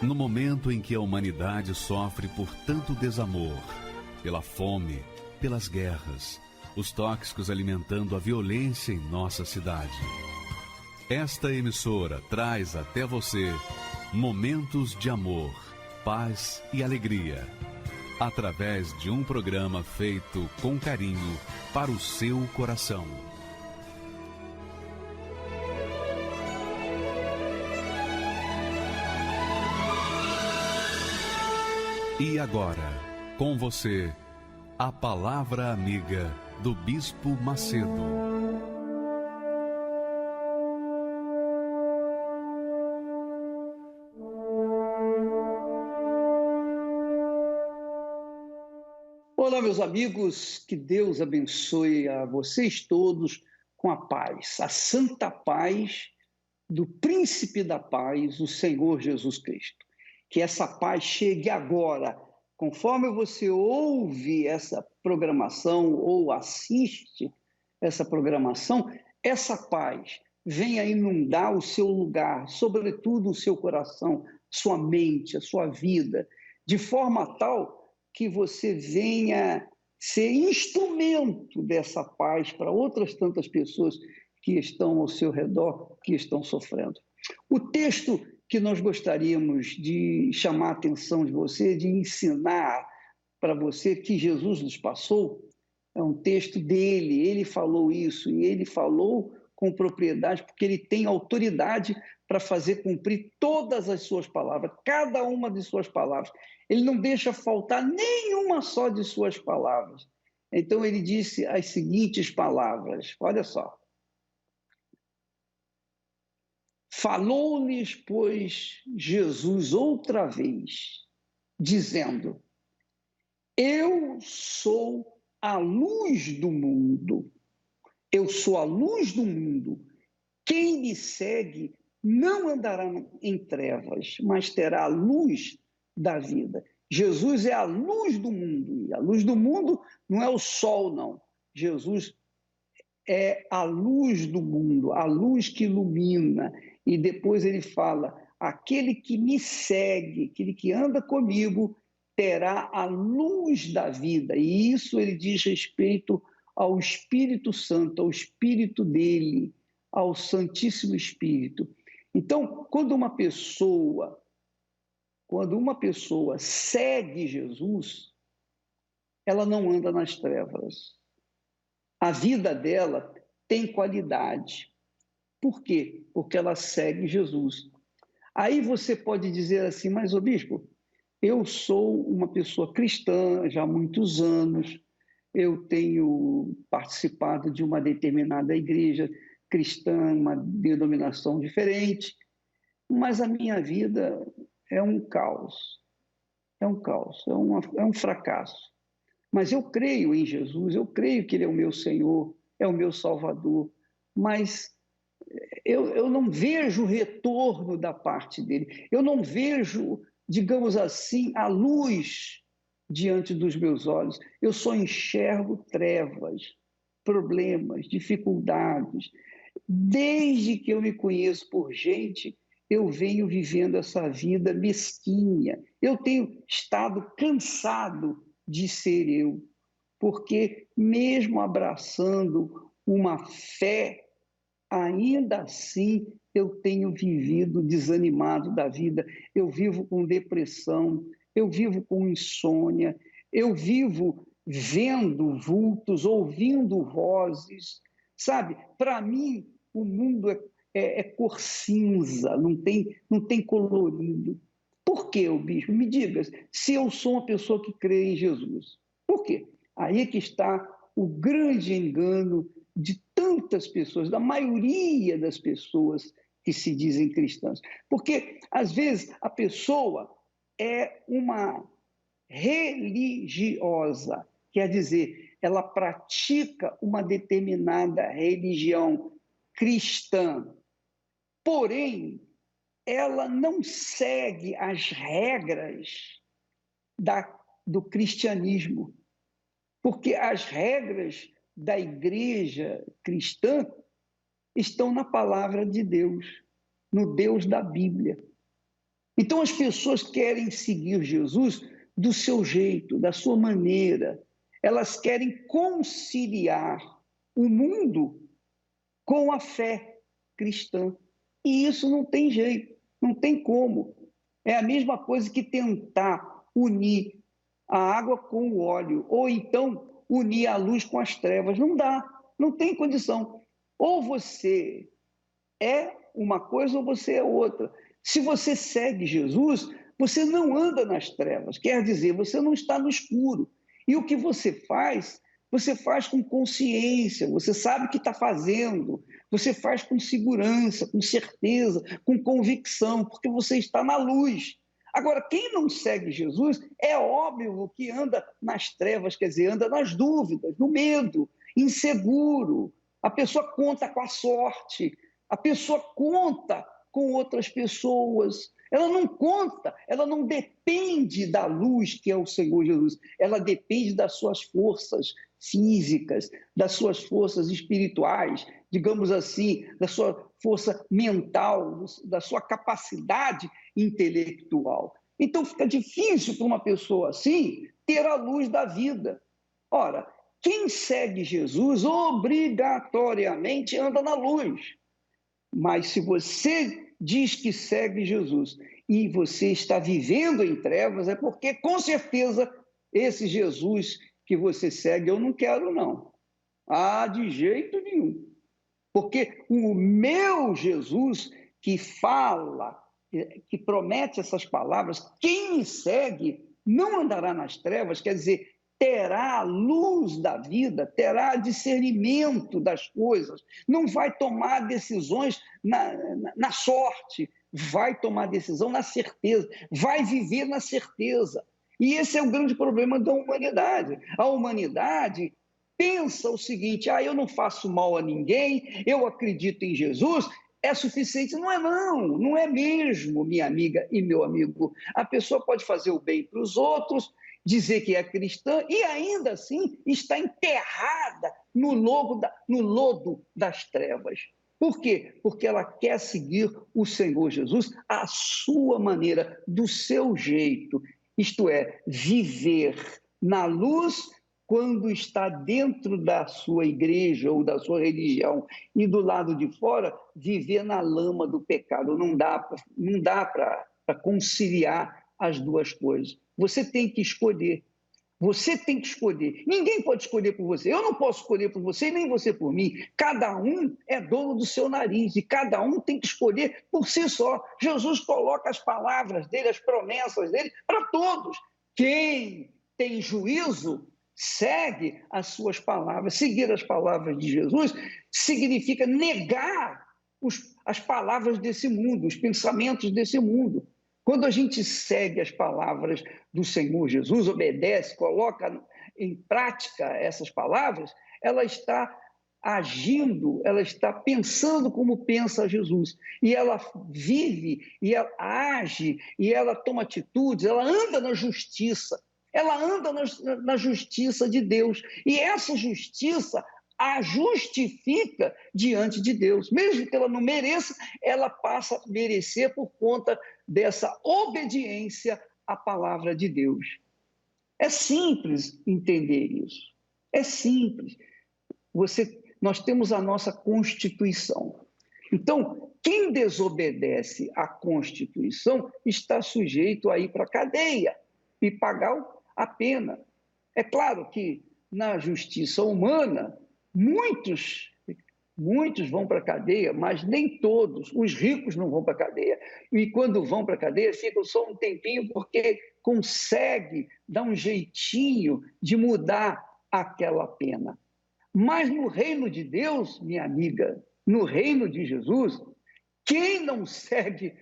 No momento em que a humanidade sofre por tanto desamor, pela fome, pelas guerras, os tóxicos alimentando a violência em nossa cidade. Esta emissora traz até você momentos de amor, paz e alegria, através de um programa feito com carinho para o seu coração. E agora, com você, a Palavra Amiga do Bispo Macedo. Olá, meus amigos, que Deus abençoe a vocês todos com a paz, a santa paz do Príncipe da Paz, o Senhor Jesus Cristo. Que essa paz chegue agora, conforme você ouve essa programação ou assiste essa programação, essa paz venha inundar o seu lugar, sobretudo o seu coração, sua mente, a sua vida, de forma tal que você venha ser instrumento dessa paz para outras tantas pessoas que estão ao seu redor, que estão sofrendo. O texto que nós gostaríamos de chamar a atenção de você, de ensinar para você que Jesus nos passou, é um texto dele, ele falou isso, e ele falou com propriedade, porque ele tem autoridade para fazer cumprir todas as suas palavras, cada uma de suas palavras. Ele não deixa faltar nenhuma só de suas palavras. Então ele disse as seguintes palavras, olha só. Falou-lhes, pois, Jesus outra vez, dizendo: Eu sou a luz do mundo. Eu sou a luz do mundo. Quem me segue não andará em trevas, mas terá a luz da vida. Jesus é a luz do mundo. E a luz do mundo não é o sol, não. Jesus é a luz do mundo, a luz que ilumina. E depois ele fala, aquele que me segue, aquele que anda comigo, terá a luz da vida. E isso ele diz respeito ao Espírito Santo, ao Espírito dele, ao Santíssimo Espírito. Então, quando uma pessoa segue Jesus, ela não anda nas trevas. A vida dela tem qualidade. Por quê? Porque ela segue Jesus. Aí você pode dizer assim, mas, ô bispo, eu sou uma pessoa cristã já há muitos anos, eu tenho participado de uma determinada igreja cristã, uma denominação diferente, mas a minha vida é um caos, é um fracasso. Mas eu creio em Jesus, eu creio que Ele é o meu Senhor, é o meu Salvador, mas eu não vejo retorno da parte dele, eu não vejo, digamos assim, a luz diante dos meus olhos, eu só enxergo trevas, problemas, dificuldades. Desde que eu me conheço por gente, eu venho vivendo essa vida mesquinha, eu tenho estado cansado de ser eu, porque mesmo abraçando uma fé, ainda assim eu tenho vivido desanimado da vida, eu vivo com depressão, eu vivo com insônia, eu vivo vendo vultos, ouvindo vozes, sabe? Para mim, o mundo é cor cinza, não tem colorido. Por quê, bispo? Me diga, se eu sou uma pessoa que crê em Jesus. Por quê? Aí é que está o grande engano de tantas pessoas, da maioria das pessoas que se dizem cristãs. Porque, às vezes, a pessoa é uma religiosa, quer dizer, ela pratica uma determinada religião cristã, porém, ela não segue as regras do cristianismo, porque as regras da igreja cristã estão na palavra de Deus, no Deus da Bíblia. Então as pessoas querem seguir Jesus do seu jeito, da sua maneira. Elas querem conciliar o mundo com a fé cristã. E isso não tem jeito, não tem como. É a mesma coisa que tentar unir a água com o óleo, ou então unir a luz com as trevas. Não dá, não tem condição. Ou você é uma coisa ou você é outra. Se você segue Jesus, você não anda nas trevas, quer dizer, você não está no escuro. E o que você faz com consciência, você sabe o que está fazendo, você faz com segurança, com certeza, com convicção, porque você está na luz. Agora, quem não segue Jesus, é óbvio que anda nas trevas, quer dizer, anda nas dúvidas, no medo, inseguro. A pessoa conta com a sorte, a pessoa conta com outras pessoas. Ela não conta, ela não depende da luz que é o Senhor Jesus. Ela depende das suas forças físicas, das suas forças espirituais, digamos assim, da sua força mental, da sua capacidade intelectual. Então fica difícil para uma pessoa assim ter a luz da vida. Ora, quem segue Jesus obrigatoriamente anda na luz. Mas se você diz que segue Jesus e você está vivendo em trevas, é porque, com certeza, esse Jesus que você segue, eu não quero, não. Ah, de jeito nenhum. Porque o meu Jesus que fala, que promete essas palavras, quem me segue não andará nas trevas, quer dizer, terá a luz da vida, terá discernimento das coisas, não vai tomar decisões na sorte, vai tomar decisão na certeza, vai viver na certeza. E esse é o grande problema da humanidade. A humanidade pensa o seguinte: eu não faço mal a ninguém, eu acredito em Jesus, é suficiente. Não é não, não é mesmo, minha amiga e meu amigo. A pessoa pode fazer o bem para os outros, dizer que é cristã e ainda assim está enterrada no lodo das trevas. Por quê? Porque ela quer seguir o Senhor Jesus à sua maneira, do seu jeito, isto é, viver na luz quando está dentro da sua igreja ou da sua religião e do lado de fora, viver na lama do pecado. Não dá para conciliar as duas coisas. Você tem que escolher. Você tem que escolher. Ninguém pode escolher por você. Eu não posso escolher por você, nem você por mim. Cada um é dono do seu nariz e cada um tem que escolher por si só. Jesus coloca as palavras dele, as promessas dele para todos. Quem tem juízo segue as suas palavras. Seguir as palavras de Jesus significa negar as palavras desse mundo, os pensamentos desse mundo. Quando a gente segue as palavras do Senhor Jesus, obedece, coloca em prática essas palavras, ela está agindo, ela está pensando como pensa Jesus. E ela vive, e ela age, e ela toma atitudes, ela anda na justiça. Ela anda na justiça de Deus. E essa justiça a justifica diante de Deus. Mesmo que ela não mereça, ela passa a merecer por conta dessa obediência à palavra de Deus. É simples entender isso. É simples. Nós temos a nossa Constituição. Então, quem desobedece à Constituição está sujeito a ir para a cadeia e pagar a pena. É claro que na justiça humana, muitos vão para a cadeia, mas nem todos. Os ricos não vão para a cadeia. E quando vão para a cadeia, ficam só um tempinho porque consegue dar um jeitinho de mudar aquela pena. Mas no reino de Deus, minha amiga, no reino de Jesus, quem não segue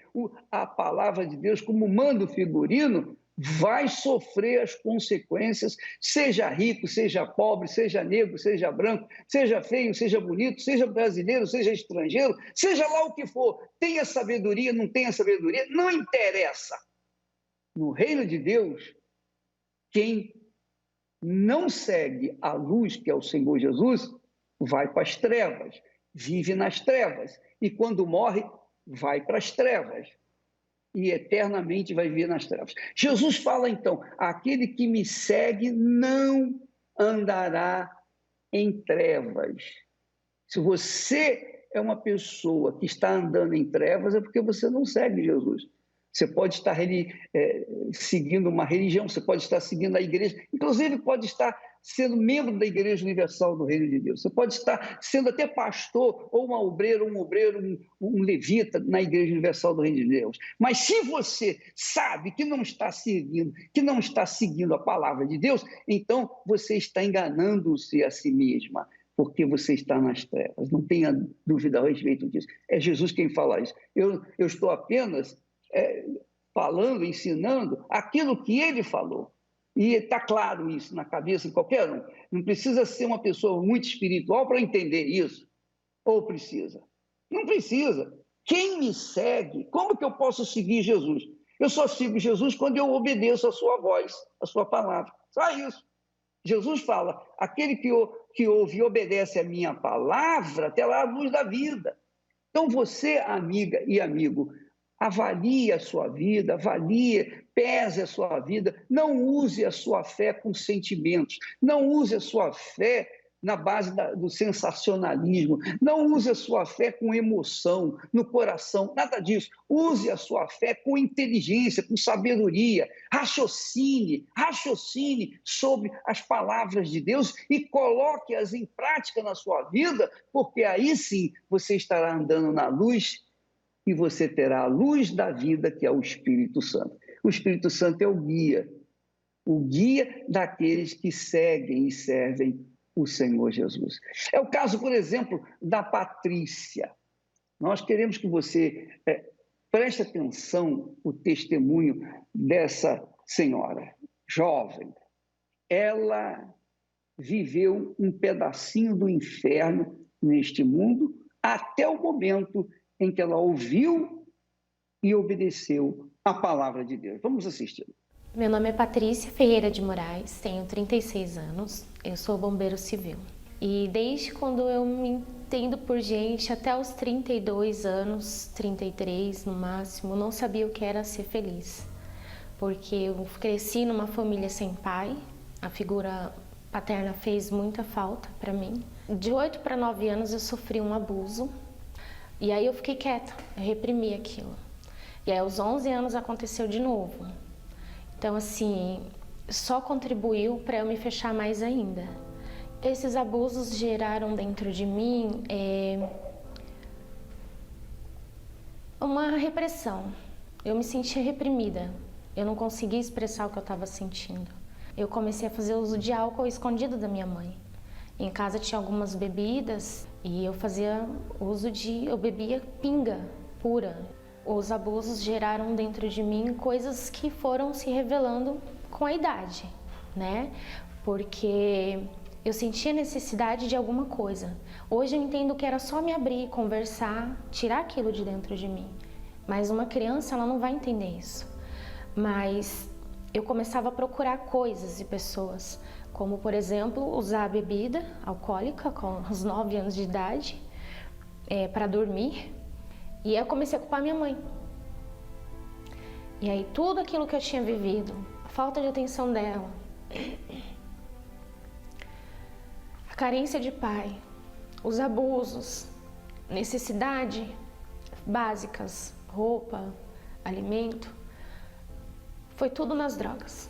a palavra de Deus como manda o figurino, vai sofrer as consequências, seja rico, seja pobre, seja negro, seja branco, seja feio, seja bonito, seja brasileiro, seja estrangeiro, seja lá o que for, tenha sabedoria, não tenha sabedoria, não interessa. No reino de Deus, quem não segue a luz, que é o Senhor Jesus, vai para as trevas, vive nas trevas, e quando morre, vai para as trevas. e eternamente vai viver nas trevas. Jesus fala então: aquele que me segue não andará em trevas. Se você é uma pessoa que está andando em trevas, é porque você não segue Jesus. Você pode estar seguindo uma religião, você pode estar seguindo a igreja, inclusive pode estar sendo membro da Igreja Universal do Reino de Deus. Você pode estar sendo até pastor, ou um levita na Igreja Universal do Reino de Deus. Mas se você sabe que não está seguindo a palavra de Deus, então você está enganando-se a si mesma, porque você está nas trevas. Não tenha dúvida a respeito disso. É Jesus quem fala isso. Eu estou apenas falando, ensinando aquilo que ele falou. E está claro isso na cabeça de qualquer um. Não precisa ser uma pessoa muito espiritual para entender isso. Ou precisa? Não precisa. Quem me segue, como que eu posso seguir Jesus? Eu só sigo Jesus quando eu obedeço a sua voz, a sua palavra. Só isso. Jesus fala: aquele que ouve e obedece a minha palavra terá a luz da vida. Então você, amiga e amigo, avalie a sua vida, pese a sua vida, não use a sua fé com sentimentos, não use a sua fé na base do sensacionalismo, não use a sua fé com emoção, no coração, nada disso. Use a sua fé com inteligência, com sabedoria, raciocine sobre as palavras de Deus e coloque-as em prática na sua vida, porque aí sim você estará andando na luz e você terá a luz da vida, que é o Espírito Santo. O Espírito Santo é o guia daqueles que seguem e servem o Senhor Jesus. É o caso, por exemplo, da Patrícia. Nós queremos que você preste atenção no testemunho dessa senhora jovem. Ela viveu um pedacinho do inferno neste mundo até o momento em que ela ouviu e obedeceu a palavra de Deus. Vamos assistir. Meu nome é Patrícia Ferreira de Moraes, tenho 36 anos, eu sou bombeiro civil. E desde quando eu me entendo por gente, até os 32 anos, 33 no máximo, não sabia o que era ser feliz. Porque eu cresci numa família sem pai, a figura paterna fez muita falta para mim. De 8 para 9 anos eu sofri um abuso, e aí eu fiquei quieta, eu reprimi aquilo. E aí aos 11 anos aconteceu de novo. Então, assim, só contribuiu para eu me fechar mais ainda. Esses abusos geraram dentro de mim uma repressão. Eu me sentia reprimida. Eu não conseguia expressar o que eu estava sentindo. Eu comecei a fazer uso de álcool escondido da minha mãe. Em casa tinha algumas bebidas e eu bebia pinga pura. Os abusos geraram dentro de mim coisas que foram se revelando com a idade, né? Porque eu sentia necessidade de alguma coisa. Hoje eu entendo que era só me abrir, conversar, tirar aquilo de dentro de mim. Mas uma criança, ela não vai entender isso. Mas eu começava a procurar coisas e pessoas, como, por exemplo, usar a bebida alcoólica com os 9 anos de idade para dormir. E aí eu comecei a culpar minha mãe. E aí tudo aquilo que eu tinha vivido, a falta de atenção dela, a carência de pai, os abusos, necessidade básicas, roupa, alimento, foi tudo nas drogas.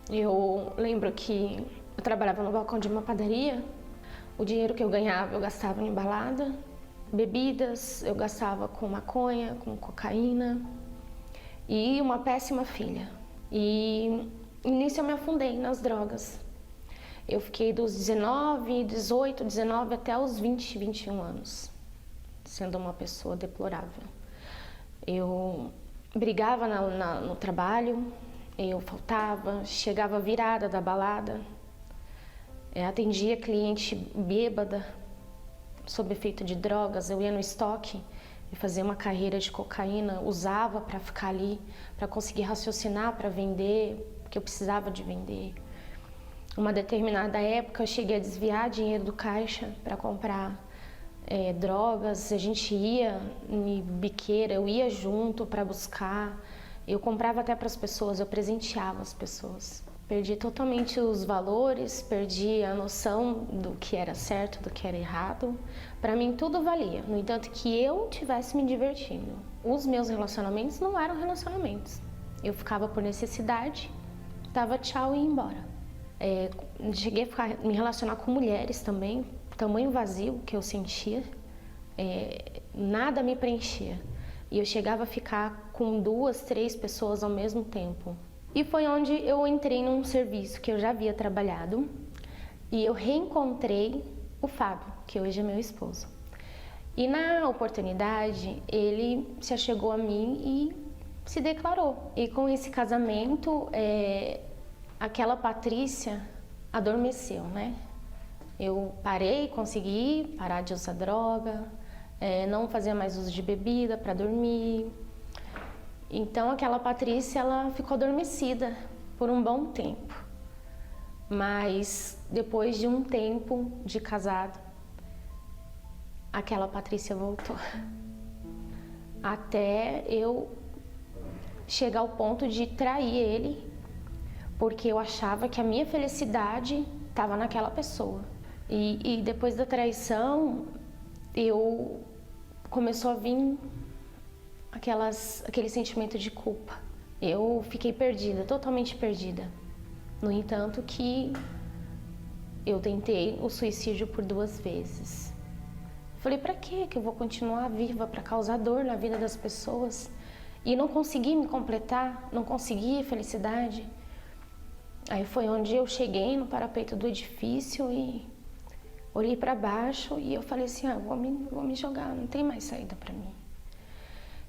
Eu lembro que eu trabalhava no balcão de uma padaria, o dinheiro que eu ganhava eu gastava em balada, bebidas, eu gastava com maconha, com cocaína e uma péssima filha. E nisso eu me afundei nas drogas. Eu fiquei dos 18, 19 até os 20, 21 anos, sendo uma pessoa deplorável. Eu brigava no trabalho, eu faltava, chegava virada da balada, atendia cliente bêbada, sob efeito de drogas. Eu ia no estoque e fazia uma carreira de cocaína, usava para ficar ali, para conseguir raciocinar, para vender, porque eu precisava de vender. Uma determinada época eu cheguei a desviar dinheiro do caixa para comprar drogas, a gente ia em biqueira, eu ia junto para buscar, eu comprava até para as pessoas, eu presenteava as pessoas. Perdi totalmente os valores, perdi a noção do que era certo, do que era errado. Para mim tudo valia, no entanto que eu estivesse me divertindo. Os meus relacionamentos não eram relacionamentos. Eu ficava por necessidade, dava tchau e ia embora. Cheguei a me relacionar com mulheres também, tamanho vazio que eu sentia, nada me preenchia. E eu chegava a ficar com 2, 3 pessoas ao mesmo tempo. E foi onde eu entrei num serviço que eu já havia trabalhado e eu reencontrei o Fábio, que hoje é meu esposo. E na oportunidade, ele se achegou a mim e se declarou. E com esse casamento, aquela Patrícia adormeceu, né? Eu consegui parar de usar droga, não fazia mais uso de bebida para dormir. Então aquela Patrícia, ela ficou adormecida por um bom tempo. Mas depois de um tempo de casado, aquela Patrícia voltou. Até eu chegar ao ponto de trair ele, porque eu achava que a minha felicidade estava naquela pessoa. E depois da traição, começou a vir aquele sentimento de culpa. Eu fiquei perdida, totalmente perdida. No entanto que eu tentei o suicídio por 2 vezes. Falei, pra que eu vou continuar viva para causar dor na vida das pessoas e não consegui me completar, não consegui felicidade? Aí foi onde eu cheguei no parapeito do edifício e olhei para baixo e eu falei assim, vou me jogar, não tem mais saída para mim.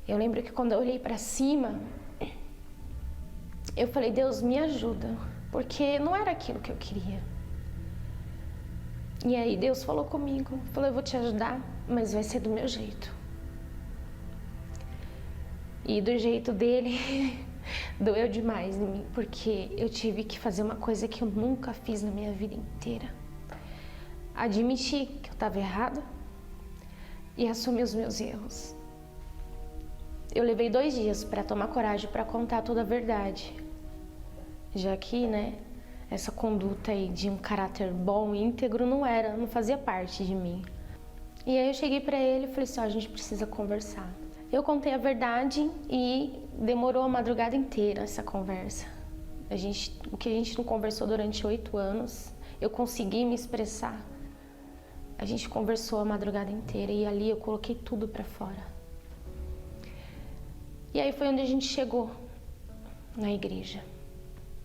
Eu lembro que quando eu olhei para cima, eu falei, Deus, me ajuda, porque não era aquilo que eu queria. E aí Deus falou comigo, falou, eu vou te ajudar, mas vai ser do meu jeito. E do jeito dele, doeu demais em mim, porque eu tive que fazer uma coisa que eu nunca fiz na minha vida inteira. Admitir que eu estava errada e assumir os meus erros. Eu levei 2 dias para tomar coragem para contar toda a verdade, já que, essa conduta aí de um caráter bom e íntegro não fazia parte de mim. E aí eu cheguei para ele e falei assim, a gente precisa conversar. Eu contei a verdade e demorou a madrugada inteira essa conversa. O que a gente não conversou durante 8 anos, eu consegui me expressar. A gente conversou a madrugada inteira e ali eu coloquei tudo para fora. E aí foi onde a gente chegou, na igreja.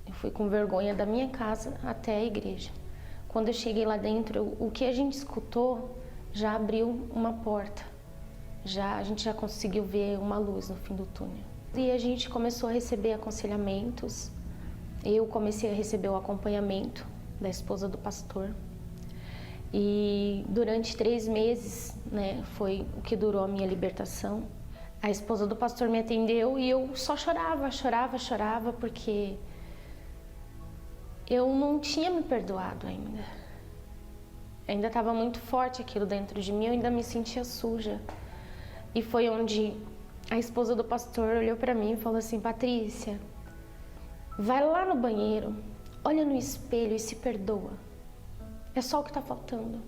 Eu fui com vergonha da minha casa até a igreja. Quando eu cheguei lá dentro, o que a gente escutou já abriu uma porta. A gente já conseguiu ver uma luz no fim do túnel. E a gente começou a receber aconselhamentos. Eu comecei a receber o acompanhamento da esposa do pastor. E durante 3 meses, foi o que durou a minha libertação. A esposa do pastor me atendeu e eu só chorava, porque eu não tinha me perdoado ainda. Ainda estava muito forte aquilo dentro de mim, eu ainda me sentia suja. E foi onde a esposa do pastor olhou para mim e falou assim, Patrícia, vai lá no banheiro, olha no espelho e se perdoa. É só o que está faltando.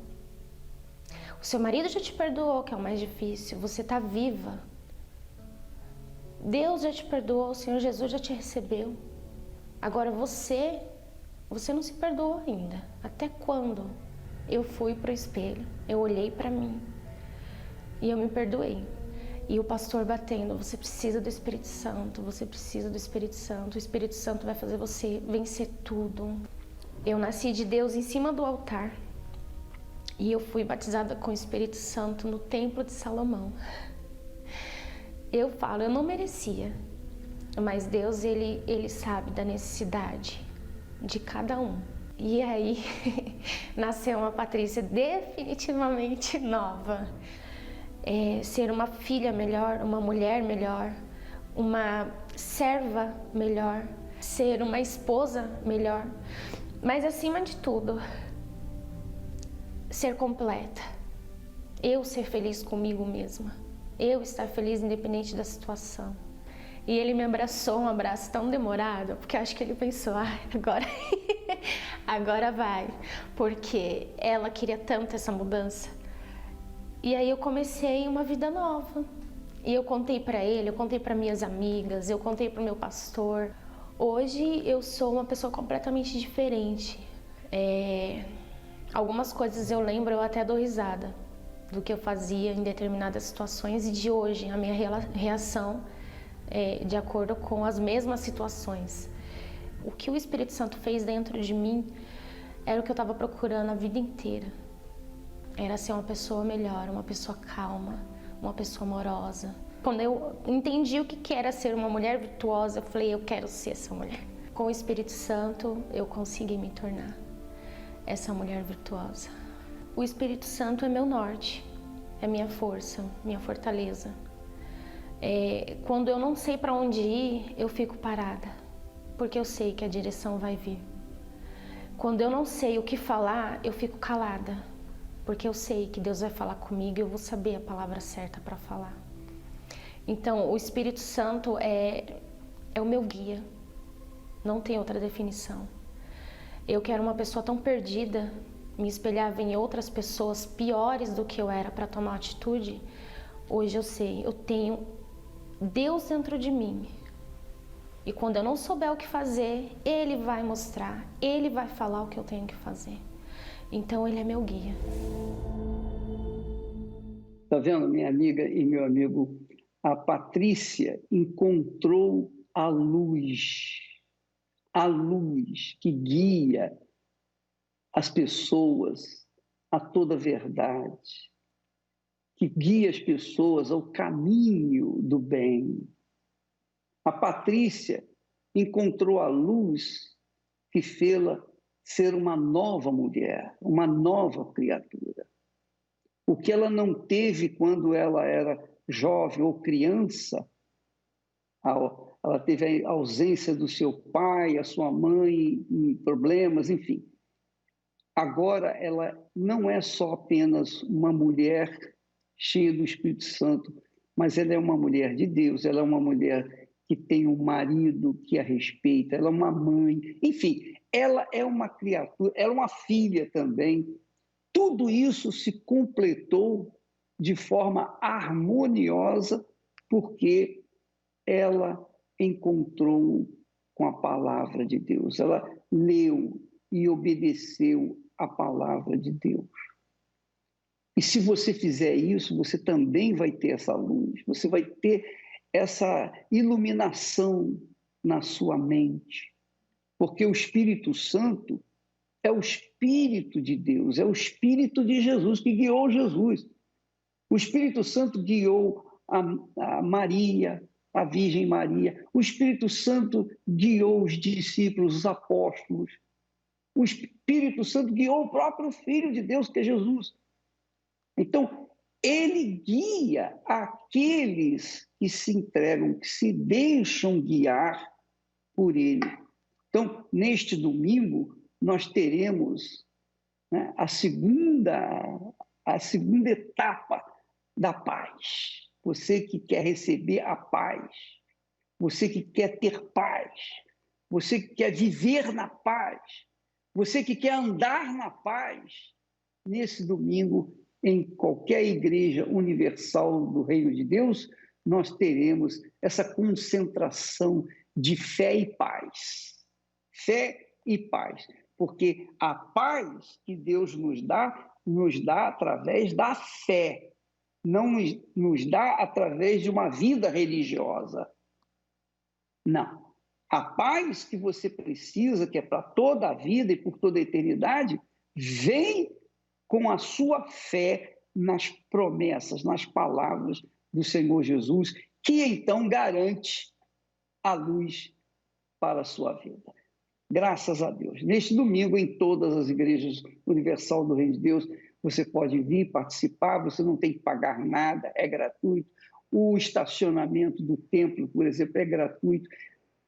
O seu marido já te perdoou, que é o mais difícil, você está viva. Deus já te perdoou, o Senhor Jesus já te recebeu. Agora você não se perdoou ainda. Até quando? Eu fui para o espelho, eu olhei para mim e eu me perdoei. E o pastor batendo, você precisa do Espírito Santo, você precisa do Espírito Santo. O Espírito Santo vai fazer você vencer tudo. Eu nasci de Deus em cima do altar e eu fui batizada com o Espírito Santo no Templo de Salomão. Eu falo, eu não merecia, mas Deus, ele sabe da necessidade de cada um. E aí, nasceu uma Patrícia definitivamente nova. Ser uma filha melhor, uma mulher melhor, uma serva melhor, ser uma esposa melhor. Mas acima de tudo, ser completa. eu ser feliz comigo mesma, eu estar feliz independente da situação. E ele me abraçou, um abraço tão demorado, porque acho que ele pensou, agora, agora vai, porque ela queria tanto essa mudança. E aí eu comecei uma vida nova. E eu contei para ele, eu contei para minhas amigas, eu contei para o meu pastor. Hoje eu sou uma pessoa completamente diferente. Algumas coisas eu lembro, eu até dou risada do que eu fazia em determinadas situações, e de hoje a minha reação de acordo com as mesmas situações. O que o Espírito Santo fez dentro de mim era o que eu estava procurando a vida inteira. Era ser uma pessoa melhor, uma pessoa calma, uma pessoa amorosa. Quando eu entendi o que era ser uma mulher virtuosa, eu falei, eu quero ser essa mulher. Com o Espírito Santo, eu consegui me tornar essa mulher virtuosa. O Espírito Santo é meu norte, é minha força, minha fortaleza. Quando eu não sei para onde ir, eu fico parada, porque eu sei que a direção vai vir. Quando eu não sei o que falar, eu fico calada, porque eu sei que Deus vai falar comigo e eu vou saber a palavra certa para falar. Então, o Espírito Santo é o meu guia, não tem outra definição. Eu que era uma pessoa tão perdida, me espelhava em outras pessoas piores do que eu era para tomar atitude. Hoje eu sei, eu tenho Deus dentro de mim. E quando eu não souber o que fazer, Ele vai mostrar, Ele vai falar o que eu tenho que fazer. Então Ele é meu guia. Tá vendo, minha amiga e meu amigo? A Patrícia encontrou a luz que guia as pessoas a toda a verdade, que guia as pessoas ao caminho do bem. A Patrícia encontrou a luz que fê-la ser uma nova mulher, uma nova criatura. O que ela não teve quando ela era jovem ou criança, ela teve a ausência do seu pai, a sua mãe, problemas, enfim. Agora ela não é só apenas uma mulher cheia do Espírito Santo, mas ela é uma mulher de Deus, ela é uma mulher que tem um marido que a respeita, ela é uma mãe, enfim, ela é uma criatura, ela é uma filha também. Tudo isso se completou de forma harmoniosa porque ela encontrou com a palavra de Deus, ela leu e obedeceu a palavra de Deus. E se você fizer isso, você também vai ter essa luz, você vai ter essa iluminação na sua mente, porque o Espírito Santo é o Espírito de Deus, é o Espírito de Jesus que guiou Jesus. O Espírito Santo guiou a Maria, a Virgem Maria. O Espírito Santo guiou os discípulos, os apóstolos. O Espírito Santo guiou o próprio Filho de Deus, que é Jesus. Então, ele guia aqueles que se entregam, que se deixam guiar por ele. Então, neste domingo, nós teremos, né, a segunda etapa da paz. Você que quer receber a paz, você que quer ter paz, você que quer viver na paz, você que quer andar na paz, nesse domingo, em qualquer igreja universal do Reino de Deus, nós teremos essa concentração de fé e paz. Fé e paz. Porque a paz que Deus nos dá através da fé, não nos dá através de uma vida religiosa. Não. A paz que você precisa, que é para toda a vida e por toda a eternidade, vem com a sua fé nas promessas, nas palavras do Senhor Jesus, que então garante a luz para a sua vida. Graças a Deus. Neste domingo, em todas as igrejas universal do Reino de Deus, você pode vir participar, você não tem que pagar nada, é gratuito. O estacionamento do templo, por exemplo, é gratuito.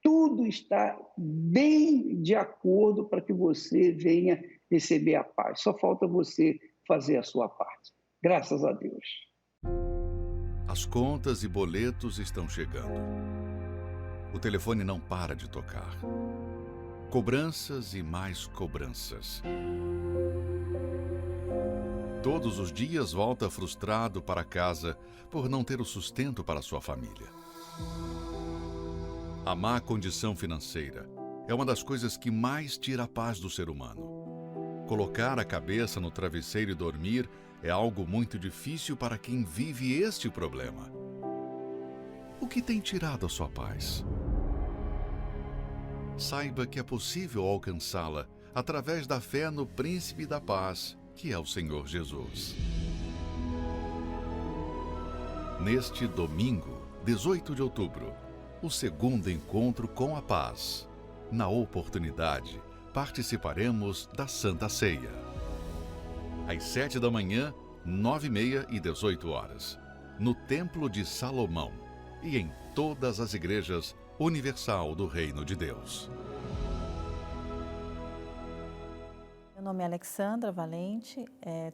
Tudo está bem de acordo para que você venha receber a paz. Só falta você fazer a sua parte. Graças a Deus. As contas e boletos estão chegando. O telefone não para de tocar. Cobranças e mais cobranças. Todos os dias volta frustrado para casa por não ter o sustento para sua família. A má condição financeira é uma das coisas que mais tira a paz do ser humano. Colocar a cabeça no travesseiro e dormir é algo muito difícil para quem vive este problema. O que tem tirado a sua paz? Saiba que é possível alcançá-la através da fé no Príncipe da Paz, que é o Senhor Jesus. Neste domingo, 18 de outubro, o segundo encontro com a paz. Na oportunidade, participaremos da Santa Ceia. Às 7 da manhã, 9h30 e 18 horas, no Templo de Salomão e em todas as igrejas universal do Reino de Deus. Meu nome é Alexandra Valente,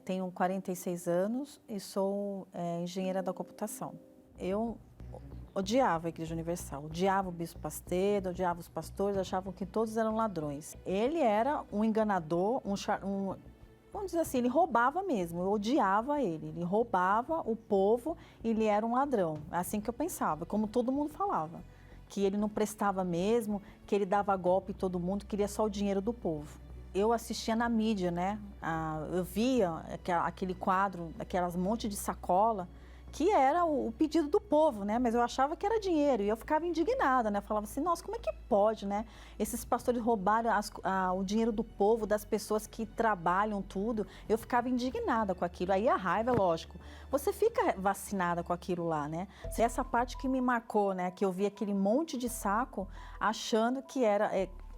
tenho 46 anos e sou engenheira da computação. Eu odiava a Igreja Universal, odiava o Bispo Pastedo, odiava os pastores, achavam que todos eram ladrões. Ele era um enganador, vamos dizer assim, ele roubava mesmo, eu odiava ele. Ele roubava o povo e ele era um ladrão. É assim que eu pensava, como todo mundo falava. Que ele não prestava mesmo, que ele dava golpe em todo mundo, queria só o dinheiro do povo. Eu assistia na mídia, né? Eu via aquele quadro, aquelas monte de sacola, que era o pedido do povo, né? Mas eu achava que era dinheiro e eu ficava indignada, né? Eu falava assim, nossa, como é que pode, né? Esses pastores roubaram o dinheiro do povo, das pessoas que trabalham tudo. Eu ficava indignada com aquilo. Aí a raiva, lógico, você fica vacinada com aquilo lá, né? Essa parte que me marcou, né? Que eu vi aquele monte de saco achando que era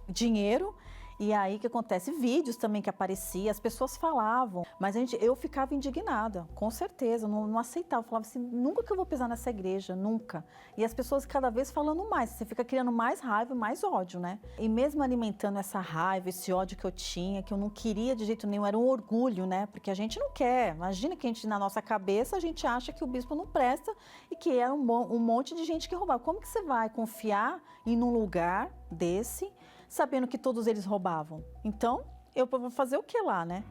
dinheiro. E aí o que acontece? Vídeos também que apareciam, as pessoas falavam, mas eu ficava indignada, com certeza, não aceitava. Eu falava assim, nunca que eu vou pisar nessa igreja, nunca. E as pessoas cada vez falando mais, você fica criando mais raiva e mais ódio, né? E mesmo alimentando essa raiva, esse ódio que eu tinha, que eu não queria de jeito nenhum, era um orgulho, né? Porque a gente não quer, imagina que a gente, na nossa cabeça, a gente acha que o bispo não presta e que é um monte de gente que roubava. Como que você vai confiar em um lugar desse, sabendo que todos eles roubavam? Então, eu vou fazer o que lá, né?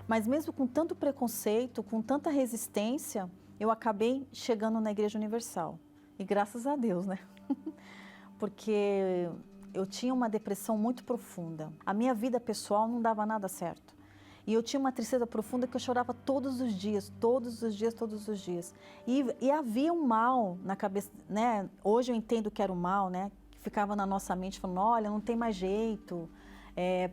Mas mesmo com tanto preconceito, com tanta resistência, eu acabei chegando na Igreja Universal. E graças a Deus, né? Porque eu tinha uma depressão muito profunda. A minha vida pessoal não dava nada certo. E eu tinha uma tristeza profunda que eu chorava todos os dias, todos os dias, todos os dias. E havia um mal na cabeça, né? Hoje eu entendo que era o mal, né? Ficava na nossa mente falando, olha, não tem mais jeito,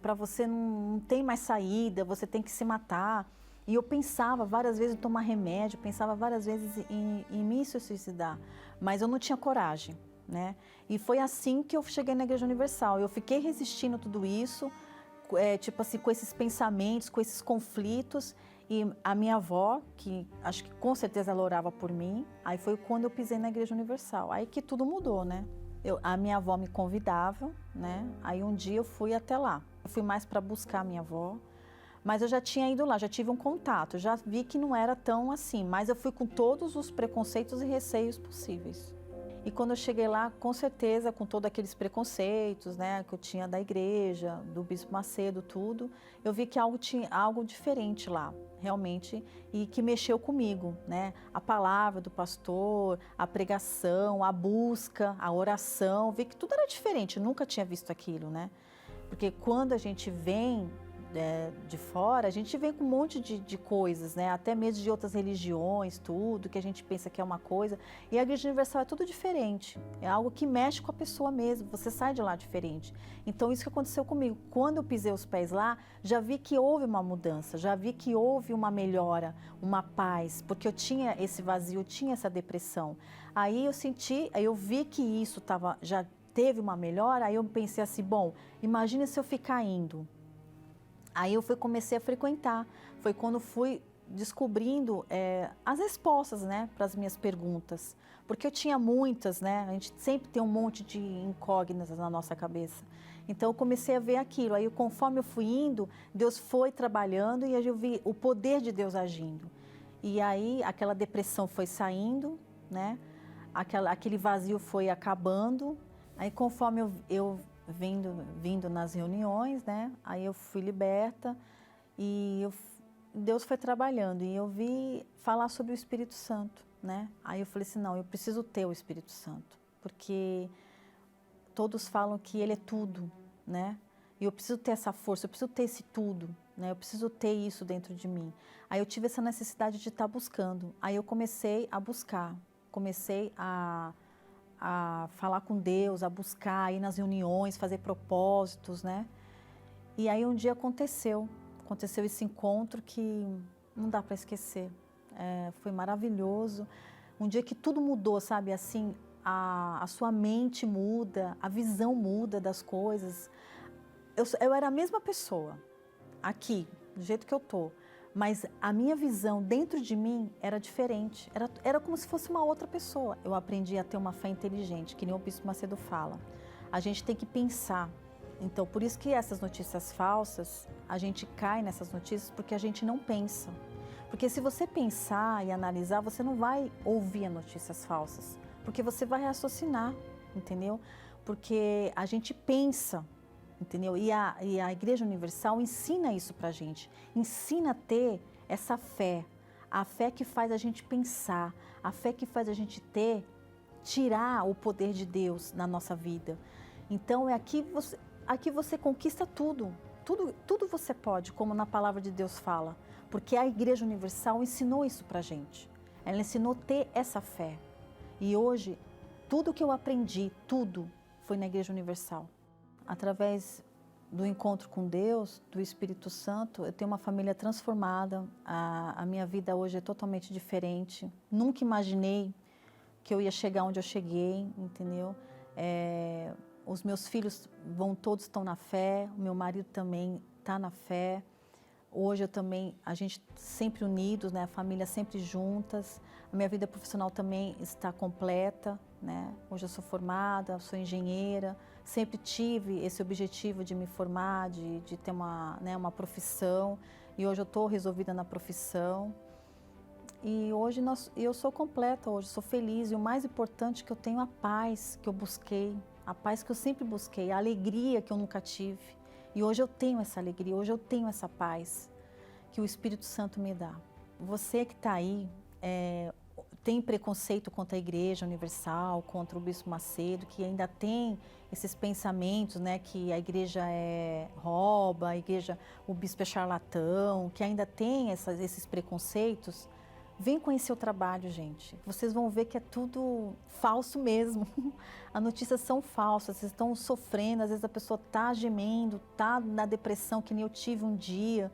para você não tem mais saída, você tem que se matar. E eu pensava várias vezes em tomar remédio, pensava várias vezes em me suicidar, mas eu não tinha coragem, né? E foi assim que eu cheguei na Igreja Universal. Eu fiquei resistindo a tudo isso, tipo assim, com esses pensamentos, com esses conflitos. E a minha avó, que acho que com certeza ela orava por mim, aí foi quando eu pisei na Igreja Universal. Aí que tudo mudou, né? A minha avó me convidava, né? Aí um dia eu fui até lá. Eu fui mais para buscar a minha avó, mas eu já tinha ido lá, já tive um contato, já vi que não era tão assim, mas eu fui com todos os preconceitos e receios possíveis. E quando eu cheguei lá, com certeza, com todos aqueles preconceitos, né, que eu tinha da igreja, do Bispo Macedo, tudo, eu vi que tinha algo diferente lá, realmente, e que mexeu comigo, né? A palavra do pastor, a pregação, a busca, a oração, vi que tudo era diferente, eu nunca tinha visto aquilo, né? Porque quando a gente vem de fora, a gente vem com um monte de coisas, né? Até mesmo de outras religiões, tudo, que a gente pensa que é uma coisa. E a Igreja Universal é tudo diferente. É algo que mexe com a pessoa mesmo. Você sai de lá diferente. Então, isso que aconteceu comigo. Quando eu pisei os pés lá, já vi que houve uma mudança, já vi que houve uma melhora, uma paz, porque eu tinha esse vazio, eu tinha essa depressão. Aí eu vi que isso já teve uma melhora, aí eu pensei assim, bom, imagina se eu ficar indo. Aí eu comecei a frequentar, foi quando fui descobrindo as respostas, né, para as minhas perguntas, porque eu tinha muitas, né, a gente sempre tem um monte de incógnitas na nossa cabeça, então eu comecei a ver aquilo, aí conforme eu fui indo, Deus foi trabalhando e eu vi o poder de Deus agindo, E aí aquela depressão foi saindo, né? Aquele vazio foi acabando. Aí conforme eu vindo nas reuniões, né? Aí eu fui liberta e Deus foi trabalhando. E eu vi falar sobre o Espírito Santo, né? Aí eu falei assim, não, eu preciso ter o Espírito Santo, porque todos falam que ele é tudo, né? E eu preciso ter essa força, eu preciso ter esse tudo, né? Eu preciso ter isso dentro de mim. Aí eu tive essa necessidade de estar buscando. Aí eu comecei a buscar, comecei a falar com Deus, a buscar, a ir nas reuniões, fazer propósitos, né? E aí um dia aconteceu esse encontro que não dá para esquecer. Foi maravilhoso. Um dia que tudo mudou, sabe? Assim, a sua mente muda, a visão muda das coisas. Eu era a mesma pessoa, aqui, do jeito que eu tô, mas a minha visão dentro de mim era diferente, era como se fosse uma outra pessoa. Eu aprendi a ter uma fé inteligente, que nem o Bispo Macedo fala. A gente tem que pensar. Então, por isso que essas notícias falsas, a gente cai nessas notícias porque a gente não pensa. Porque se você pensar e analisar, você não vai ouvir as notícias falsas, porque você vai raciocinar, entendeu? Porque a gente pensa. Entendeu? E a Igreja Universal ensina isso pra gente, ensina a ter essa fé, a fé que faz a gente pensar, a fé que faz a gente tirar o poder de Deus na nossa vida. Então aqui você conquista tudo você pode, como na palavra de Deus fala, porque a Igreja Universal ensinou isso pra gente, ela ensinou a ter essa fé. E hoje, tudo que eu aprendi, tudo foi na Igreja Universal. Através do encontro com Deus, do Espírito Santo, eu tenho uma família transformada, a minha vida hoje é totalmente diferente. Nunca imaginei que eu ia chegar onde eu cheguei, entendeu? Os meus filhos todos estão na fé, o meu marido também está na fé. Hoje a gente sempre unidos, né? A família sempre juntas. A minha vida profissional também está completa, né? Hoje eu sou formada, sou engenheira. Sempre tive esse objetivo de me formar, de ter uma profissão. E hoje eu estou resolvida na profissão. E hoje eu sou completa, hoje sou feliz. E o mais importante é que eu tenho a paz que eu busquei, a paz que eu sempre busquei, a alegria que eu nunca tive. E hoje eu tenho essa alegria, hoje eu tenho essa paz que o Espírito Santo me dá. Você que está aí, tem preconceito contra a Igreja Universal, contra o Bispo Macedo, que ainda tem esses pensamentos, né, que a igreja rouba, o bispo é charlatão, que ainda tem esses preconceitos, vem conhecer o trabalho, gente. Vocês vão ver que é tudo falso mesmo. As notícias são falsas, vocês estão sofrendo, às vezes a pessoa está gemendo, está na depressão, que nem eu tive um dia,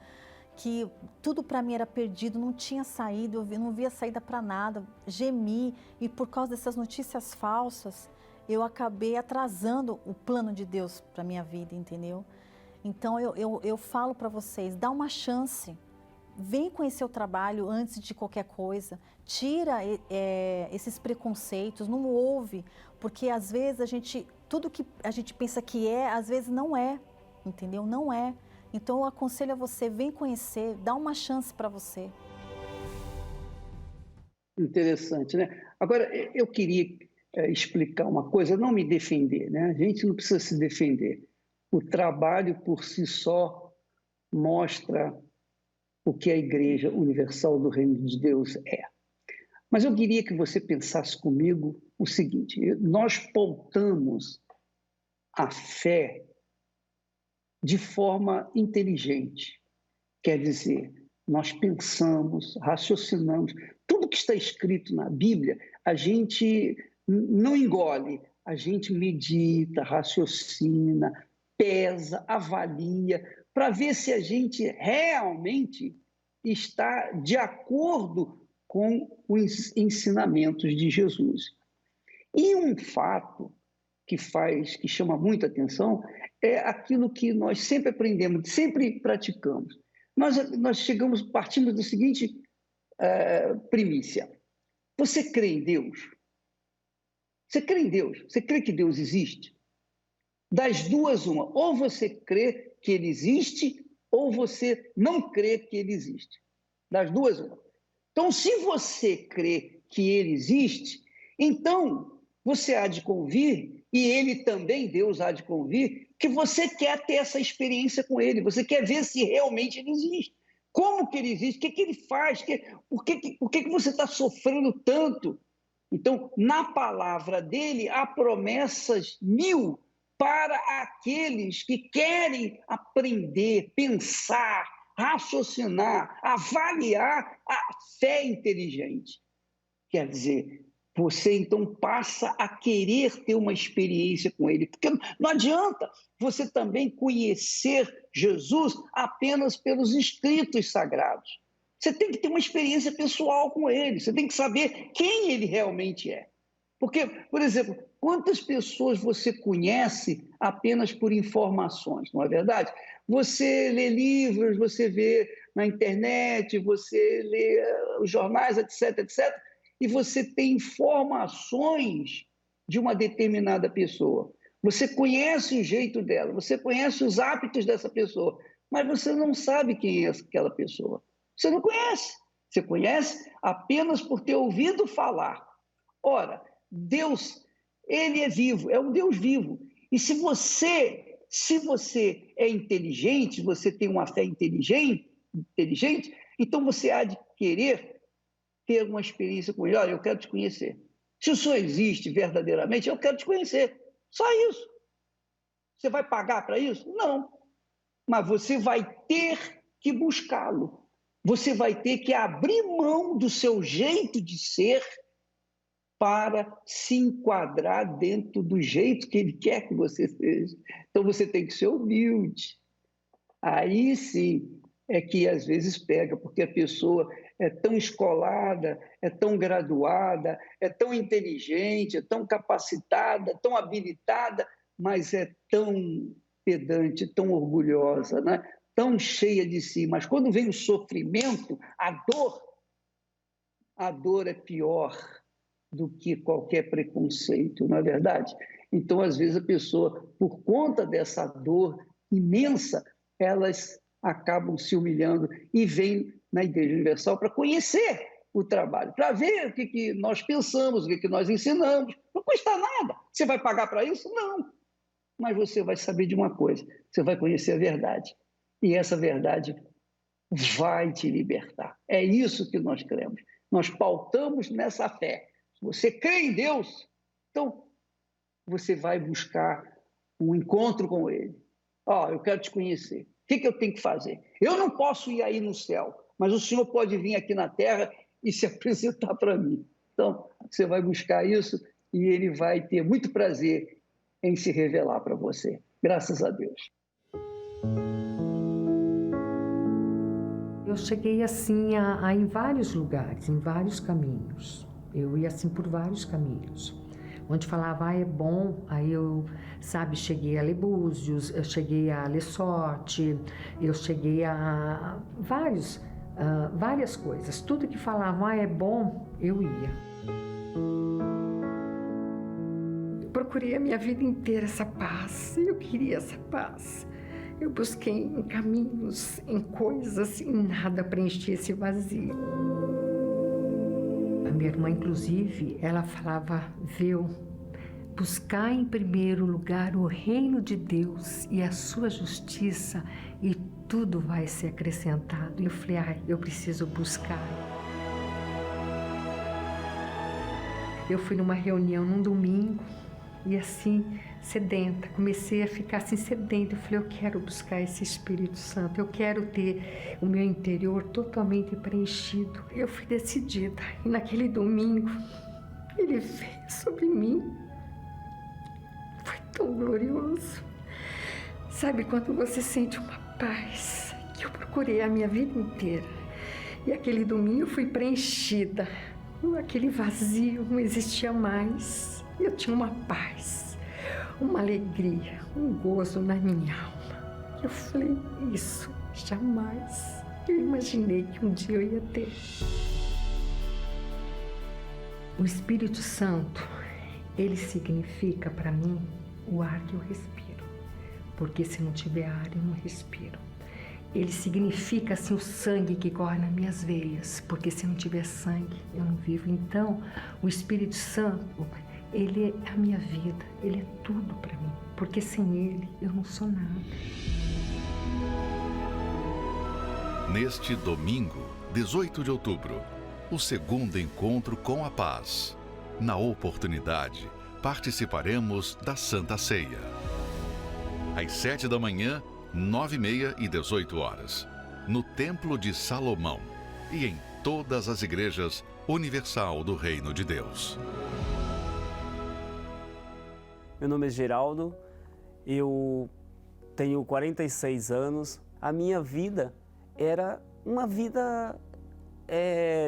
que tudo para mim era perdido, não tinha saída, eu não via saída para nada, gemi, e por causa dessas notícias falsas, eu acabei atrasando o plano de Deus para minha vida, entendeu? Então eu falo para vocês, dá uma chance, vem conhecer o trabalho antes de qualquer coisa, tira esses preconceitos, não ouve, porque às vezes tudo que a gente pensa que às vezes não é, entendeu? Não é. Então eu aconselho a você, vem conhecer, dá uma chance para você. Interessante, né? Agora, eu queria explicar uma coisa, não me defender, né? A gente não precisa se defender. O trabalho por si só mostra o que a Igreja Universal do Reino de Deus é. Mas eu queria que você pensasse comigo o seguinte: nós pautamos a fé de forma inteligente. Quer dizer, nós pensamos, raciocinamos. Tudo que está escrito na Bíblia, a gente não engole, a gente medita, raciocina, pesa, avalia, para ver se a gente realmente está de acordo com os ensinamentos de Jesus. E um fato que chama muita atenção é aquilo que nós sempre aprendemos, sempre praticamos. Nós partimos da seguinte primícia: você crê em Deus? Você crê em Deus? Você crê que Deus existe? Das duas, uma. Ou você crê que Ele existe, ou você não crê que Ele existe. Das duas, uma. Então, se você crê que ele existe, então você há de convir, e ele também, Deus, há de convir, que você quer ter essa experiência com ele, você quer ver se realmente ele existe. Como que ele existe? O que ele faz? Por que você está sofrendo tanto? Então, na palavra dele, há promessas 1000 para aqueles que querem aprender, pensar, raciocinar, avaliar a fé inteligente. Quer dizer, você então passa a querer ter uma experiência com ele, porque não adianta você também conhecer Jesus apenas pelos escritos sagrados. Você tem que ter uma experiência pessoal com ele, você tem que saber quem ele realmente é. Porque, por exemplo, quantas pessoas você conhece apenas por informações, não é verdade? Você lê livros, você vê na internet, você lê os jornais, etc., etc., e você tem informações de uma determinada pessoa. Você conhece o jeito dela, você conhece os hábitos dessa pessoa, mas você não sabe quem é aquela pessoa. Você não conhece. Você conhece apenas por ter ouvido falar. Ora, Deus, ele é vivo, é um Deus vivo. E se você é inteligente, você tem uma fé inteligente, então você há de querer ter uma experiência com ele. Olha, eu quero te conhecer. Se o Senhor existe verdadeiramente, eu quero te conhecer. Só isso. Você vai pagar para isso? Não. Mas você vai ter que buscá-lo. Você vai ter que abrir mão do seu jeito de ser para se enquadrar dentro do jeito que ele quer que você seja. Então você tem que ser humilde. Aí sim é que às vezes pega, porque a pessoa é tão escolada, é tão graduada, é tão inteligente, é tão capacitada, tão habilitada, mas é tão pedante, tão orgulhosa, né? Tão cheia de si. Mas quando vem o sofrimento, a dor é pior do que qualquer preconceito, não é verdade? Então, às vezes, a pessoa, por conta dessa dor imensa, elas acabam se humilhando e vêm na Igreja Universal para conhecer o trabalho, para ver o que nós pensamos, o que nós ensinamos. Não custa nada. Você vai pagar para isso? Não. Mas você vai saber de uma coisa, você vai conhecer a verdade. E essa verdade vai te libertar. É isso que nós cremos. Nós pautamos nessa fé. Se você crê em Deus, então você vai buscar um encontro com Ele. Eu quero te conhecer. O que eu tenho que fazer? Eu não posso ir aí no céu, mas o Senhor pode vir aqui na terra e se apresentar para mim. Então, você vai buscar isso e Ele vai ter muito prazer em se revelar para você. Graças a Deus. Eu cheguei assim a em vários lugares, em vários caminhos. Eu ia assim por vários caminhos. Onde falava, é bom, aí eu, cheguei a ler Búzios, eu cheguei a ler Sorte, eu cheguei a várias coisas. Tudo que falava, é bom, eu ia. Eu procurei a minha vida inteira essa paz, eu queria essa paz. Eu busquei em caminhos, em coisas, e nada preenchia esse vazio. A minha irmã, inclusive, ela falava, buscar em primeiro lugar o reino de Deus e a sua justiça e tudo vai ser acrescentado. E eu falei, eu preciso buscar. Eu fui numa reunião num domingo e assim, sedenta, comecei a ficar assim sedenta. Eu falei, eu quero buscar esse Espírito Santo, eu quero ter o meu interior totalmente preenchido. Eu fui decidida e naquele domingo ele veio sobre mim. Foi tão glorioso. Sabe quando você sente uma paz que eu procurei a minha vida inteira. E aquele domingo eu fui preenchida. Aquele vazio não existia mais. Eu tinha uma paz, uma alegria, um gozo na minha alma. Eu falei, isso jamais eu imaginei que um dia eu ia ter. O Espírito Santo, ele significa para mim o ar que eu respiro. Porque se não tiver ar, eu não respiro. ele significa assim o sangue que corre nas minhas veias, porque se não tiver sangue, eu não vivo. Então, o Espírito Santo, ele é a minha vida, ele é tudo para mim, porque sem ele eu não sou nada. Neste domingo, 18 de outubro, o segundo encontro com a paz. Na oportunidade, participaremos da Santa Ceia. Às 7 da manhã, 9h30 e 18 horas, no Templo de Salomão e em todas as igrejas universal do Reino de Deus. Meu nome é Geraldo, eu tenho 46 anos. A minha vida era uma vida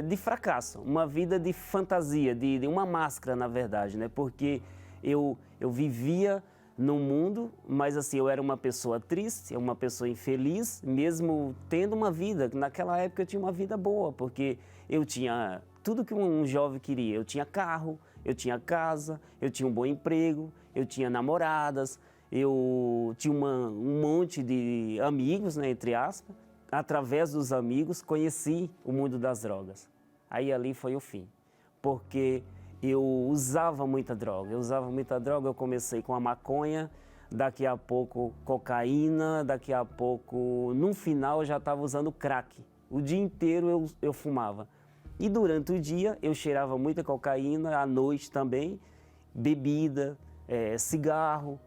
de fracasso, uma vida de fantasia, de uma máscara, na verdade, né? Porque eu vivia no mundo, mas assim, eu era uma pessoa triste, uma pessoa infeliz, mesmo tendo uma vida. Naquela época eu tinha uma vida boa, porque eu tinha tudo que um jovem queria. Eu tinha carro, eu tinha casa, eu tinha um bom emprego, eu tinha namoradas, eu tinha um monte de amigos, né, entre aspas. Através dos amigos, conheci o mundo das drogas. Aí ali foi o fim, porque eu usava muita droga. Eu comecei com a maconha, daqui a pouco cocaína, daqui a pouco, no final eu já estava usando crack. O dia inteiro eu fumava. E durante o dia eu cheirava muita cocaína, à noite também, bebida, cigarro.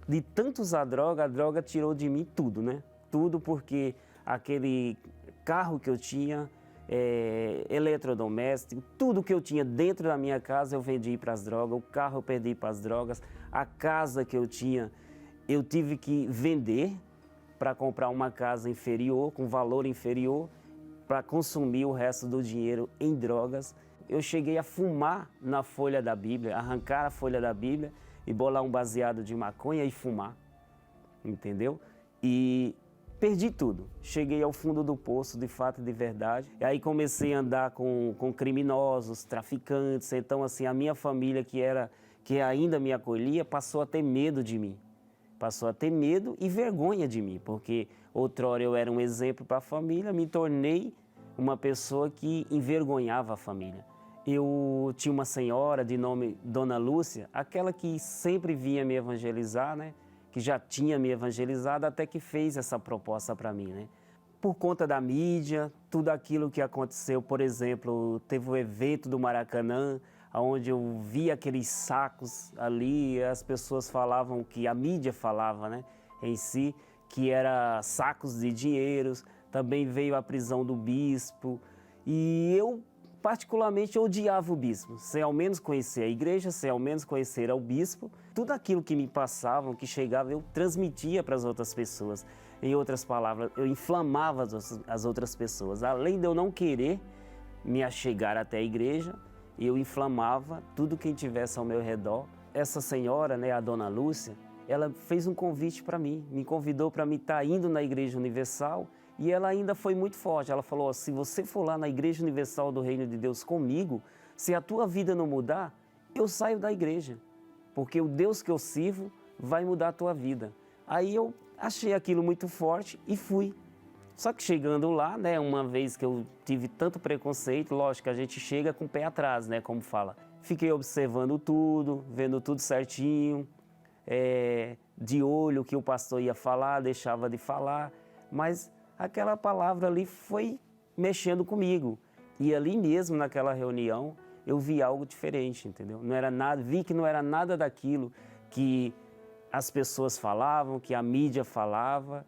De tanto usar a droga tirou de mim tudo, né? Tudo, porque aquele carro que eu tinha, eletrodoméstico, tudo que eu tinha dentro da minha casa eu vendi para as drogas, o carro eu perdi para as drogas, a casa que eu tinha eu tive que vender para comprar uma casa inferior, com valor inferior, para consumir o resto do dinheiro em drogas. Eu cheguei a fumar na folha da Bíblia, arrancar a folha da Bíblia e bolar um baseado de maconha e fumar, entendeu? E perdi tudo. Cheguei ao fundo do poço, de fato e de verdade. E aí comecei a andar com criminosos, traficantes. Então, assim, a minha família, que ainda me acolhia, passou a ter medo de mim. Passou a ter medo e vergonha de mim, porque outrora eu era um exemplo para a família, me tornei uma pessoa que envergonhava a família. Eu tinha uma senhora de nome Dona Lúcia, aquela que sempre vinha me evangelizar, né? Que já tinha me evangelizado, até que fez essa proposta para mim, né? Por conta da mídia, tudo aquilo que aconteceu, por exemplo, teve o evento do Maracanã, onde eu vi aqueles sacos ali, as pessoas falavam, que a mídia falava, né, em si, que era sacos de dinheiros. Também veio a prisão do bispo, e eu particularmente odiava o bispo, sem ao menos conhecer a igreja, sem ao menos conhecer o bispo. Tudo aquilo que me passavam, que chegava, eu transmitia para as outras pessoas. Em outras palavras, eu inflamava as outras pessoas. Além de eu não querer me achegar até a igreja, eu inflamava tudo quem tivesse ao meu redor. Essa senhora, né, a Dona Lúcia, ela fez um convite para mim, me convidou para mim estar indo na Igreja Universal, e ela ainda foi muito forte. Ela falou, se você for lá na Igreja Universal do Reino de Deus comigo, se a tua vida não mudar, eu saio da igreja, porque o Deus que eu sirvo vai mudar a tua vida. Aí eu achei aquilo muito forte e fui. Só que chegando lá, né, uma vez que eu tive tanto preconceito, lógico, a gente chega com o pé atrás, né, como fala. Fiquei observando tudo, vendo tudo certinho, de olho o que o pastor ia falar, deixava de falar, mas aquela palavra ali foi mexendo comigo. E ali mesmo, naquela reunião, eu vi algo diferente, entendeu? Não era nada, vi que não era nada daquilo que as pessoas falavam, que a mídia falava.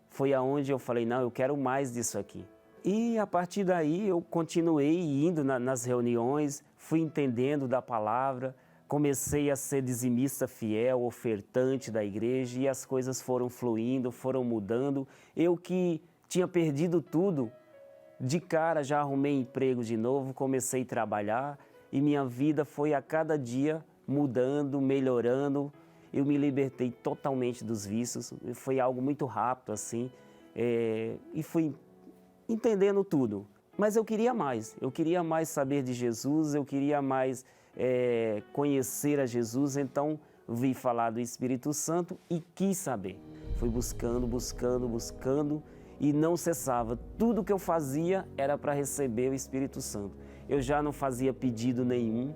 Foi aonde eu falei, não, eu quero mais disso aqui. E a partir daí eu continuei indo nas reuniões, fui entendendo da palavra, comecei a ser dizimista fiel, ofertante da igreja, e as coisas foram fluindo, foram mudando. Eu que tinha perdido tudo, de cara já arrumei emprego de novo, comecei a trabalhar, e minha vida foi a cada dia mudando, melhorando. Eu me libertei totalmente dos vícios, foi algo muito rápido assim, e fui entendendo tudo. Mas eu queria mais saber de Jesus, eu queria mais conhecer a Jesus, então vi falar do Espírito Santo e quis saber. Fui buscando, e não cessava. Tudo que eu fazia era para receber o Espírito Santo. Eu já não fazia pedido nenhum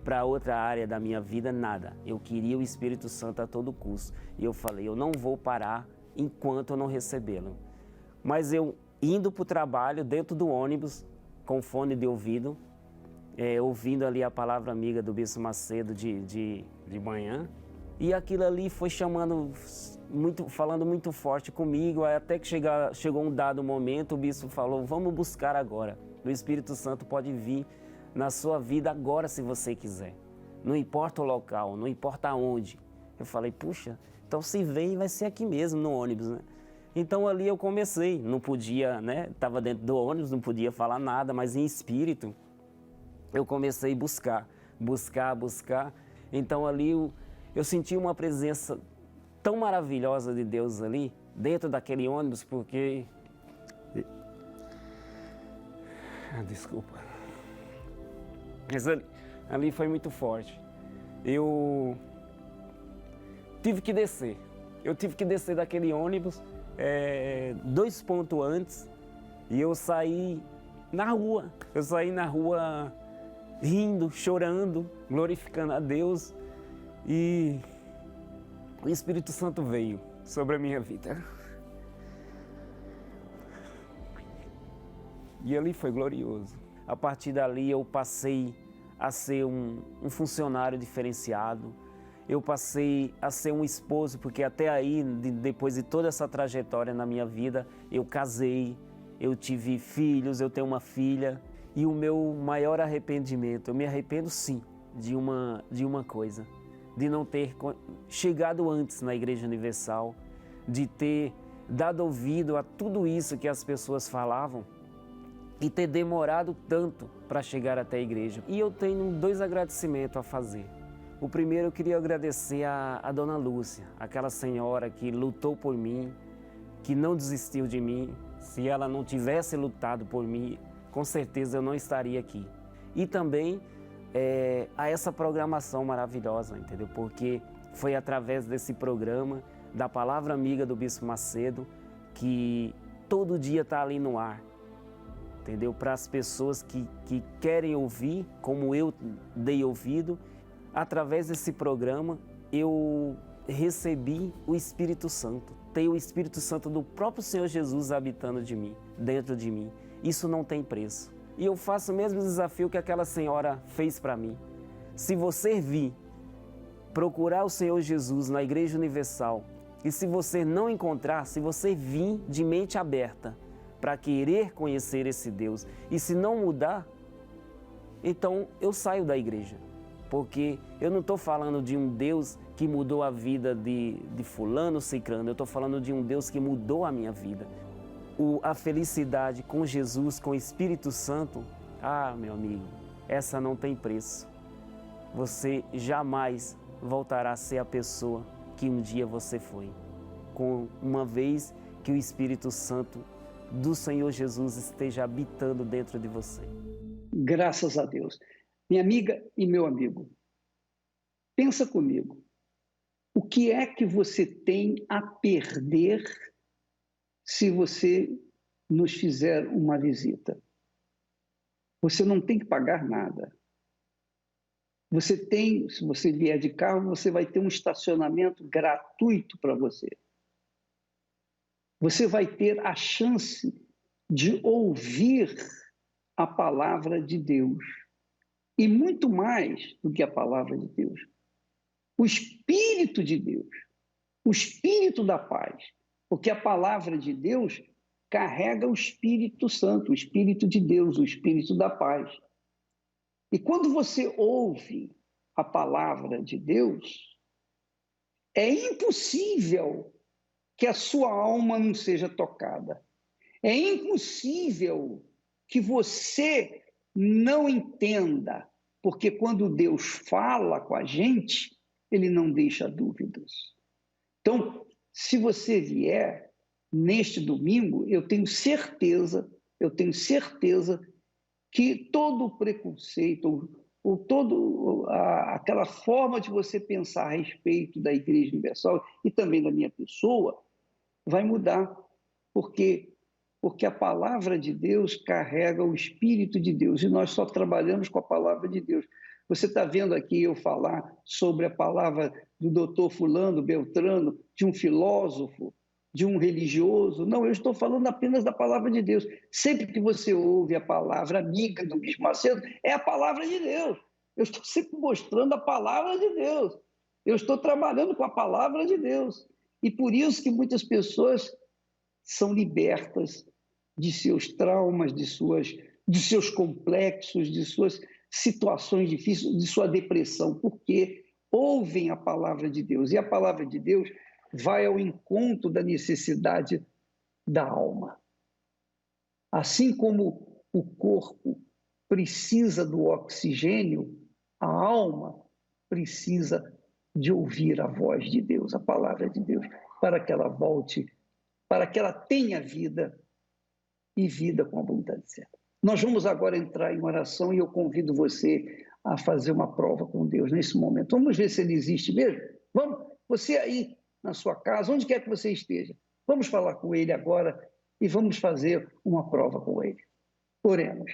para outra área da minha vida, nada. Eu queria o Espírito Santo a todo custo. E eu falei, eu não vou parar enquanto eu não recebê-lo. Mas eu indo para o trabalho, dentro do ônibus, com fone de ouvido, ouvindo ali a palavra amiga do Bispo Macedo de manhã, e aquilo ali foi chamando, falando muito forte comigo, até que chegou um dado momento, o Bispo falou, vamos buscar agora. O Espírito Santo pode vir na sua vida agora, se você quiser. Não importa o local, não importa aonde. Eu falei, puxa, então se vem, vai ser aqui mesmo, no ônibus, né? Então ali eu comecei, não podia, né? Estava dentro do ônibus, não podia falar nada, mas em espírito eu comecei a buscar. Então ali eu senti uma presença tão maravilhosa de Deus ali, dentro daquele ônibus, porque... Desculpa. Mas ali foi muito forte. Eu tive que descer. Eu tive que descer daquele ônibus 2 pontos antes e eu saí na rua. Eu saí na rua rindo, chorando, glorificando a Deus. E o Espírito Santo veio sobre a minha vida. E ali foi glorioso. A partir dali eu passei a ser um funcionário diferenciado. Eu passei a ser um esposo, porque até aí, depois de toda essa trajetória na minha vida, eu casei, eu tive filhos, eu tenho uma filha. E o meu maior arrependimento, eu me arrependo sim de uma coisa, de não ter chegado antes na Igreja Universal, de ter dado ouvido a tudo isso que as pessoas falavam, e ter demorado tanto para chegar até a igreja. E eu tenho 2 agradecimentos a fazer. O primeiro, eu queria agradecer a Dona Lúcia, aquela senhora que lutou por mim, que não desistiu de mim. Se ela não tivesse lutado por mim, com certeza eu não estaria aqui. E também a essa programação maravilhosa, entendeu? Porque foi através desse programa, da Palavra Amiga do Bispo Macedo, que todo dia está ali no ar. Entendeu? Para as pessoas que querem ouvir, como eu dei ouvido, através desse programa eu recebi o Espírito Santo. Tenho o Espírito Santo do próprio Senhor Jesus habitando de mim, dentro de mim. Isso não tem preço. E eu faço o mesmo desafio que aquela senhora fez para mim. Se você vir procurar o Senhor Jesus na Igreja Universal, e se você não encontrar, se você vir de mente aberta, para querer conhecer esse Deus, e se não mudar, então eu saio da igreja. Porque eu não estou falando de um Deus que mudou a vida de fulano, cicrano, eu estou falando de um Deus que mudou a minha vida. A felicidade com Jesus, com o Espírito Santo, meu amigo, essa não tem preço. Você jamais voltará a ser a pessoa que um dia você foi. Uma vez que o Espírito Santo do Senhor Jesus esteja habitando dentro de você. Graças a Deus. Minha amiga e meu amigo, pensa comigo. O que é que você tem a perder se você nos fizer uma visita? Você não tem que pagar nada. Se você vier de carro, você vai ter um estacionamento gratuito para você. Você vai ter a chance de ouvir a palavra de Deus. E muito mais do que a palavra de Deus. O Espírito de Deus. O Espírito da paz. Porque a palavra de Deus carrega o Espírito Santo, o Espírito de Deus, o Espírito da paz. E quando você ouve a palavra de Deus, é impossível que a sua alma não seja tocada. É impossível que você não entenda, porque quando Deus fala com a gente, Ele não deixa dúvidas. Então, se você vier neste domingo, eu tenho certeza que todo o preconceito, ou aquela forma de você pensar a respeito da Igreja Universal e também da minha pessoa, vai mudar. Porque a palavra de Deus carrega o Espírito de Deus e nós só trabalhamos com a palavra de Deus. Você está vendo aqui eu falar sobre a palavra do doutor fulano, Beltrano, de um filósofo, de um religioso. Não, eu estou falando apenas da palavra de Deus. Sempre que você ouve a palavra amiga do Bispo Macedo, é a palavra de Deus. Eu estou sempre mostrando a palavra de Deus. Eu estou trabalhando com a palavra de Deus. E por isso que muitas pessoas são libertas de seus traumas, de seus complexos, de suas situações difíceis, de sua depressão, porque ouvem a palavra de Deus. E a palavra de Deus vai ao encontro da necessidade da alma. Assim como o corpo precisa do oxigênio, a alma precisa de ouvir a voz de Deus, a palavra de Deus, para que ela volte, para que ela tenha vida e vida com a vontade certa. Nós vamos agora entrar em oração e eu convido você a fazer uma prova com Deus nesse momento. Vamos ver se ele existe mesmo? Vamos? Você aí na sua casa, onde quer que você esteja, vamos falar com ele agora e vamos fazer uma prova com ele. Oremos.